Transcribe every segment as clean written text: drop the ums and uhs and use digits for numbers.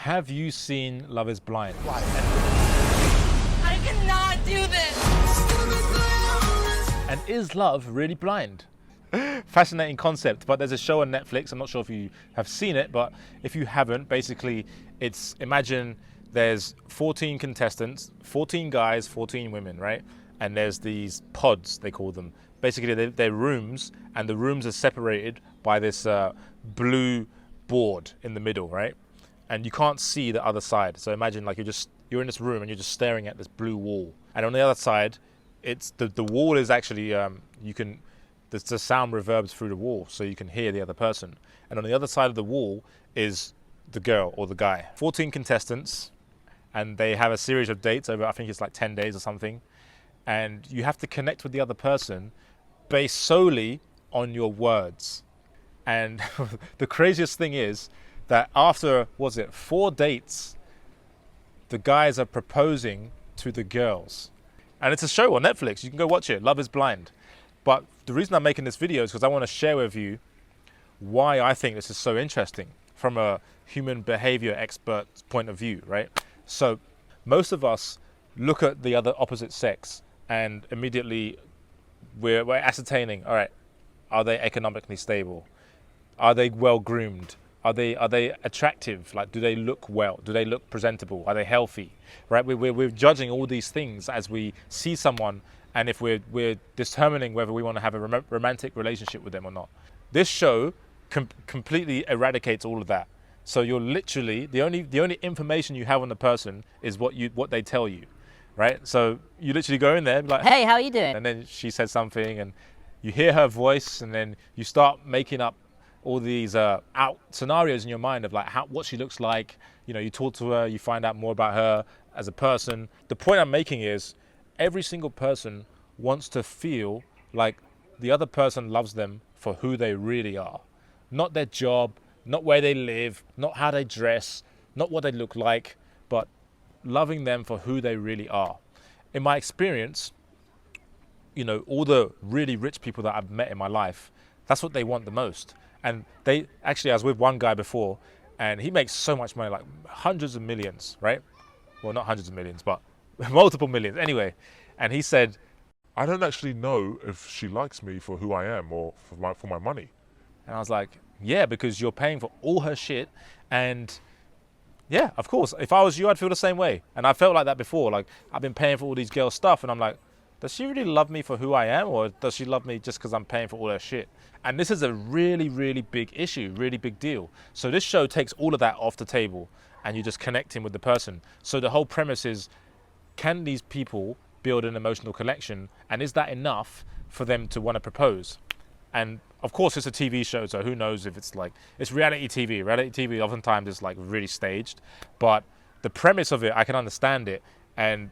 Have you seen Love is Blind? I cannot do this! And is love really blind? Fascinating concept, but there's a show on Netflix. I'm not sure if you have seen it, but if you haven't, basically imagine there's 14 contestants, 14 guys, 14 women, right? And there's these pods, they call them. Basically, they're rooms, and the rooms are separated by this blue board in the middle, right? And you can't see the other side. So imagine like you're in this room and you're just staring at this blue wall. And on the other side, it's the wall is actually the sound reverbs through the wall, so you can hear the other person. And on the other side of the wall is the girl or the guy. 14 contestants, and they have a series of dates over, I think it's like 10 days or something. And you have to connect with the other person based solely on your words. And the craziest thing is that after, 4 dates, the guys are proposing to the girls. And it's a show on Netflix. You can go watch it. Love is Blind. But the reason I'm making this video is because I want to share with you why I think this is so interesting from a human behavior expert's point of view, right? So most of us look at the other opposite sex and immediately we're ascertaining, all right, are they economically stable? Are they well groomed? Are they attractive? Like, do they look well? Do they look presentable? Are they healthy? Right? We're judging all these things as we see someone, and if we're determining whether we want to have a romantic relationship with them or not. This show completely eradicates all of that. So you're literally the only information you have on the person is what they tell you, right? So you literally go in there and be like, Hey, how are you doing? and then she says something, and you hear her voice, and then you start making up all these out scenarios in your mind of like what she looks like. You know, you talk to her, you find out more about her as a person. The point I'm making is every single person wants to feel like the other person loves them for who they really are. Not their job, not where they live, not how they dress, not what they look like, but loving them for who they really are. In my experience, you know, all the really rich people that I've met in my life, that's what they want the most. And I was with one guy before, and he makes so much money, like hundreds of millions, right? Well, not hundreds of millions, but multiple millions. Anyway, and he said, I don't actually know if she likes me for who I am or for my money. and I was like, yeah, because you're paying for all her shit. And yeah, of course, if I was you, I'd feel the same way. And I felt like that before. Like, I've been paying for all these girls' stuff, and I'm like, does she really love me for who I am, or does she love me just because I'm paying for all her shit? And this is a really, really big issue, really big deal. So this show takes all of that off the table, and you just connecting with the person. So the whole premise is, can these people build an emotional connection, and is that enough for them to want to propose? And of course, it's a TV show, so who knows if it's like, it's reality TV. Reality TV oftentimes is like really staged, but the premise of it, I can understand it, and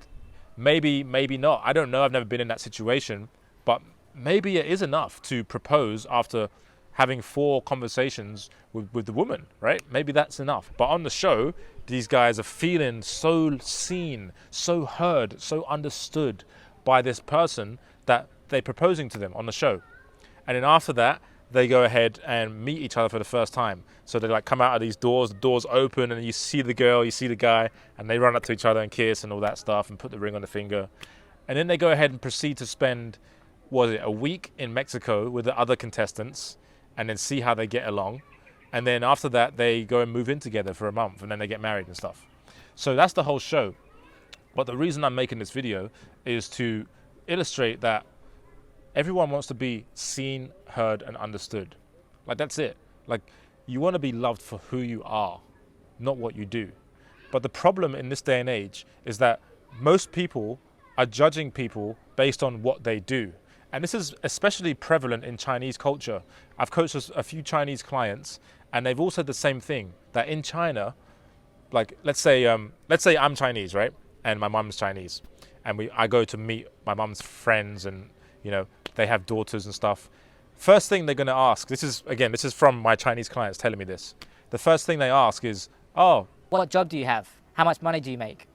maybe not. I don't know, I've never been in that situation, but maybe it is enough to propose after having 4 conversations with the woman, right? Maybe that's enough. But on the show, these guys are feeling so seen, so heard, so understood by this person that they're proposing to them on the show. And then after that, they go ahead and meet each other for the first time. So they like come out of these doors, the doors open, and you see the girl, you see the guy, and they run up to each other and kiss and all that stuff and put the ring on the finger. And then they go ahead and proceed to spend, a week in Mexico with the other contestants, and then see how they get along. And then after that, they go and move in together for a month, and then they get married and stuff. So that's the whole show. But the reason I'm making this video is to illustrate that everyone wants to be seen, heard, and understood. Like, that's it. Like, you want to be loved for who you are, not what you do. But the problem in this day and age is that most people are judging people based on what they do. And this is especially prevalent in Chinese culture. I've coached a few Chinese clients, and they've all said the same thing, that in China, like, let's say I'm Chinese, right? And my mum's Chinese. And I go to meet my mum's friends, and, you know, they have daughters and stuff. First thing they're going to ask, this is from my Chinese clients telling me this. The first thing they ask is, oh, What job do you have? How much money do you make?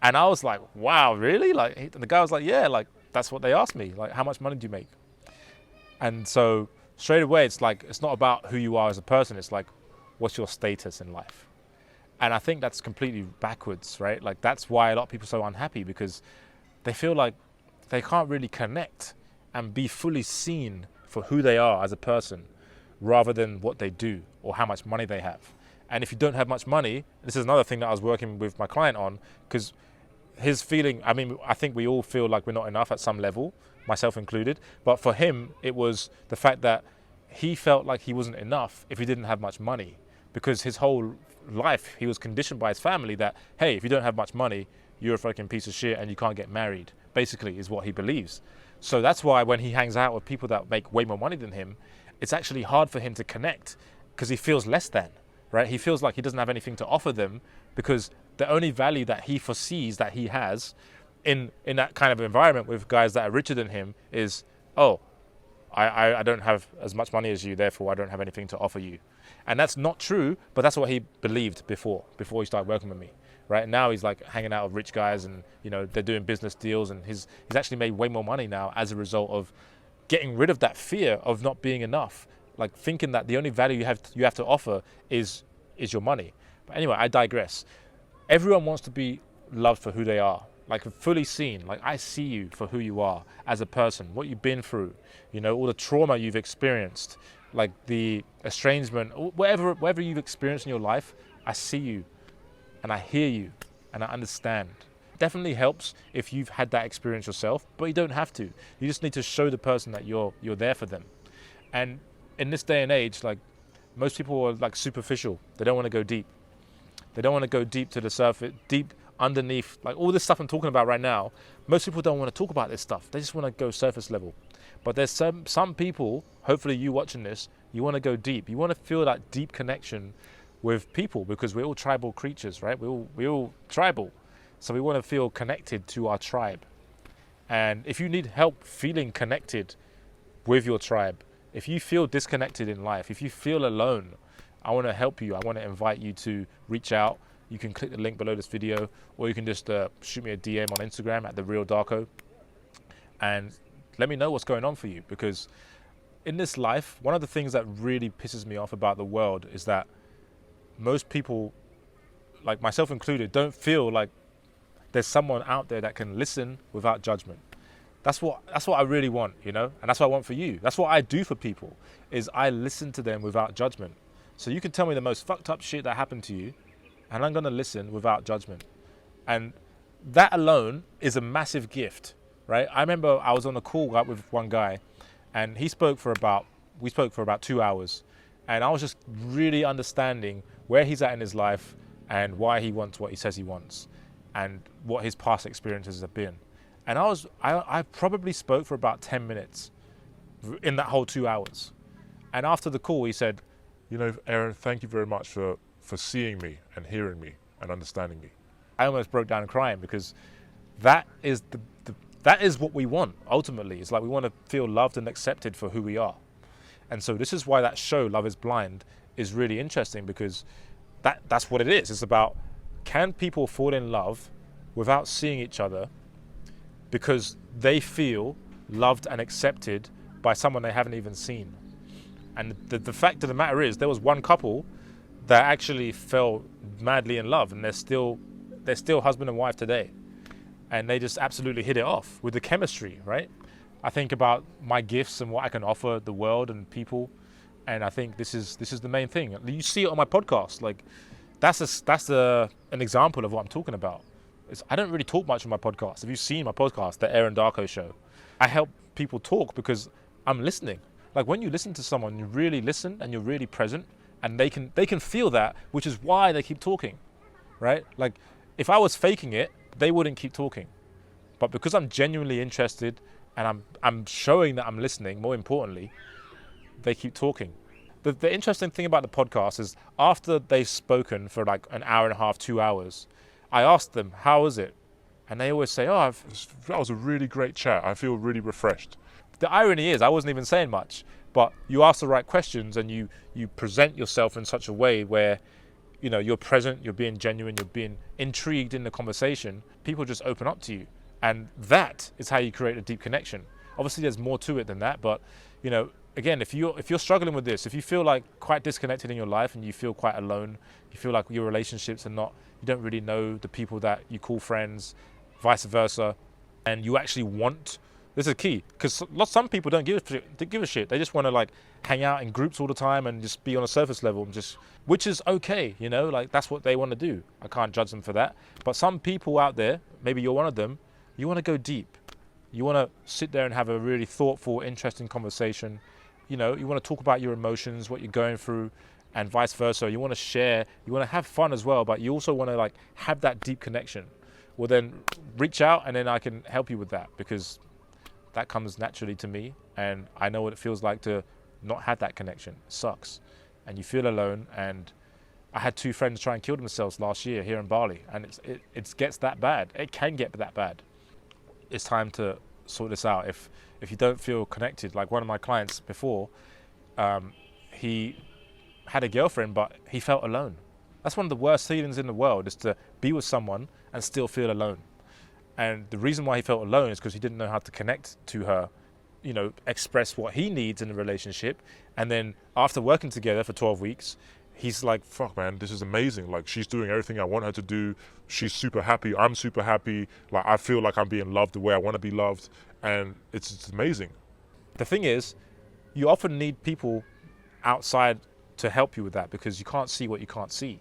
and I was like, wow, really? Like, and the guy was like, yeah, like, that's what they asked me. Like, how much money do you make? And so straight away, it's like, it's not about who you are as a person. It's like, what's your status in life? And I think that's completely backwards, right? Like that's why a lot of people are so unhappy, because they feel like they can't really connect and be fully seen for who they are as a person, rather than what they do or how much money they have. And if you don't have much money, this is another thing that I was working with my client on, because his feeling, I mean, I think we all feel like we're not enough at some level, myself included, but for him, it was the fact that he felt like he wasn't enough if he didn't have much money, because his whole life he was conditioned by his family that, hey, if you don't have much money, you're a fucking piece of shit and you can't get married, basically is what he believes. So that's why when he hangs out with people that make way more money than him, it's actually hard for him to connect, because he feels less than, right? He feels like he doesn't have anything to offer them, because the only value that he foresees that he has in that kind of environment with guys that are richer than him is, oh, I don't have as much money as you, therefore I don't have anything to offer you. And that's not true, but that's what he believed before he started working with me, right? And now he's like hanging out with rich guys, and you know, they're doing business deals, and he's actually made way more money now as a result of getting rid of that fear of not being enough, like thinking that the only value you have to offer is your money. But anyway, I digress. Everyone wants to be loved for who they are, like fully seen. Like, I see you for who you are as a person, what you've been through, you know, all the trauma you've experienced, like the estrangement, whatever you've experienced in your life. I see you and I hear you and I understand. Definitely helps if you've had that experience yourself, but you don't have to. You just need to show the person that you're there for them. And in this day and age, like, most people are like superficial. They don't want to go deep. They don't want to go deep to the surface, deep underneath, like all this stuff I'm talking about right now. Most people don't want to talk about this stuff. They just want to go surface level. But there's some people, hopefully you watching this, you want to go deep. You want to feel that deep connection with people, because we're all tribal creatures, right? We're all tribal. So we want to feel connected to our tribe. And if you need help feeling connected with your tribe, if you feel disconnected in life, if you feel alone, I want to help you. I want to invite you to reach out. You can click the link below this video, or you can just shoot me a DM on Instagram at @TheRealDarko, and let me know what's going on for you. Because in this life, one of the things that really pisses me off about the world is that most people, like myself included, don't feel like there's someone out there that can listen without judgment. That's what I really want, you know, and that's what I want for you. That's what I do for people, is I listen to them without judgment. So you can tell me the most fucked up shit that happened to you, and I'm gonna listen without judgment. And that alone is a massive gift, right? I remember I was on a call with one guy, and we spoke for about 2 hours, and I was just really understanding where he's at in his life and why he wants what he says he wants, and what his past experiences have been. And I probably spoke for about 10 minutes in that whole 2 hours. And after the call, he said, You know, Aaron, thank you very much for seeing me and hearing me and understanding me. I almost broke down crying, because that is that is what we want ultimately. It's like we want to feel loved and accepted for who we are. And so this is why that show, Love is Blind, is really interesting, because that's what it is. It's about, can people fall in love without seeing each other, because they feel loved and accepted by someone they haven't even seen. And the fact of the matter is, there was one couple that actually fell madly in love, and they're still husband and wife today. And they just absolutely hit it off with the chemistry, right? I think about my gifts and what I can offer the world and people, and I think this is the main thing. You see it on my podcast. Like, that's an example of what I'm talking about. I don't really talk much on my podcast. Have you seen my podcast, The Aaron Darko Show? I help people talk because I'm listening. Like, when you listen to someone, you really listen and you're really present, and they can feel that, which is why they keep talking, right? Like, if I was faking it, they wouldn't keep talking. But because I'm genuinely interested and I'm showing that I'm listening, more importantly, they keep talking. The interesting thing about the podcast is, after they've spoken for like an hour and a half, 2 hours, I asked them, how was it? And they always say, that was a really great chat. I feel really refreshed. The irony is, I wasn't even saying much, but you ask the right questions and you present yourself in such a way where, you know, you're present, you're being genuine, you're being intrigued in the conversation. People just open up to you. And that is how you create a deep connection. Obviously, there's more to it than that, but, you know, again, if you're struggling with this, if you feel like quite disconnected in your life and you feel quite alone, you feel like your relationships are not, you don't really know the people that you call friends, vice versa, and you actually want, this is key, because some people don't give a shit. They just want to like hang out in groups all the time and just be on a surface level and just, which is okay, you know, like that's what they want to do. I can't judge them for that. But some people out there, maybe you're one of them, you want to go deep. You want to sit there and have a really thoughtful, interesting conversation. You know, you want to talk about your emotions, what you're going through, and vice versa. You want to share, you want to have fun as well, but you also want to like have that deep connection. Well, then reach out and then I can help you with that, because that comes naturally to me and I know what it feels like to not have that connection. It sucks. And you feel alone. And I had 2 friends try and kill themselves last year here in Bali, and it gets that bad. It can get that bad. It's time to sort this out. If you don't feel connected, like one of my clients before, he had a girlfriend, but he felt alone. That's one of the worst feelings in the world, is to be with someone and still feel alone. And the reason why he felt alone is because he didn't know how to connect to her, you know, express what he needs in a relationship. And then after working together for 12 weeks, he's like, Fuck, man, this is amazing. Like, she's doing everything I want her to do. She's super happy. I'm super happy. Like, I feel like I'm being loved the way I want to be loved. And it's amazing. the thing is, you often need people outside to help you with that, because you can't see what you can't see.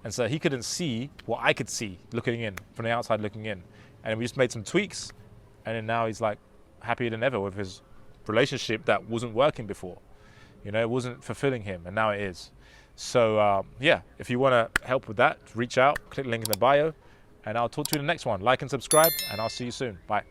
And so he couldn't see what I could see looking in, from the outside looking in. And we just made some tweaks, and then now he's like happier than ever with his relationship that wasn't working before. You know, it wasn't fulfilling him, and now it is. So yeah, if you want to help with that, reach out, click the link in the bio, and I'll talk to you in the next one. Like and subscribe, and I'll see you soon. Bye.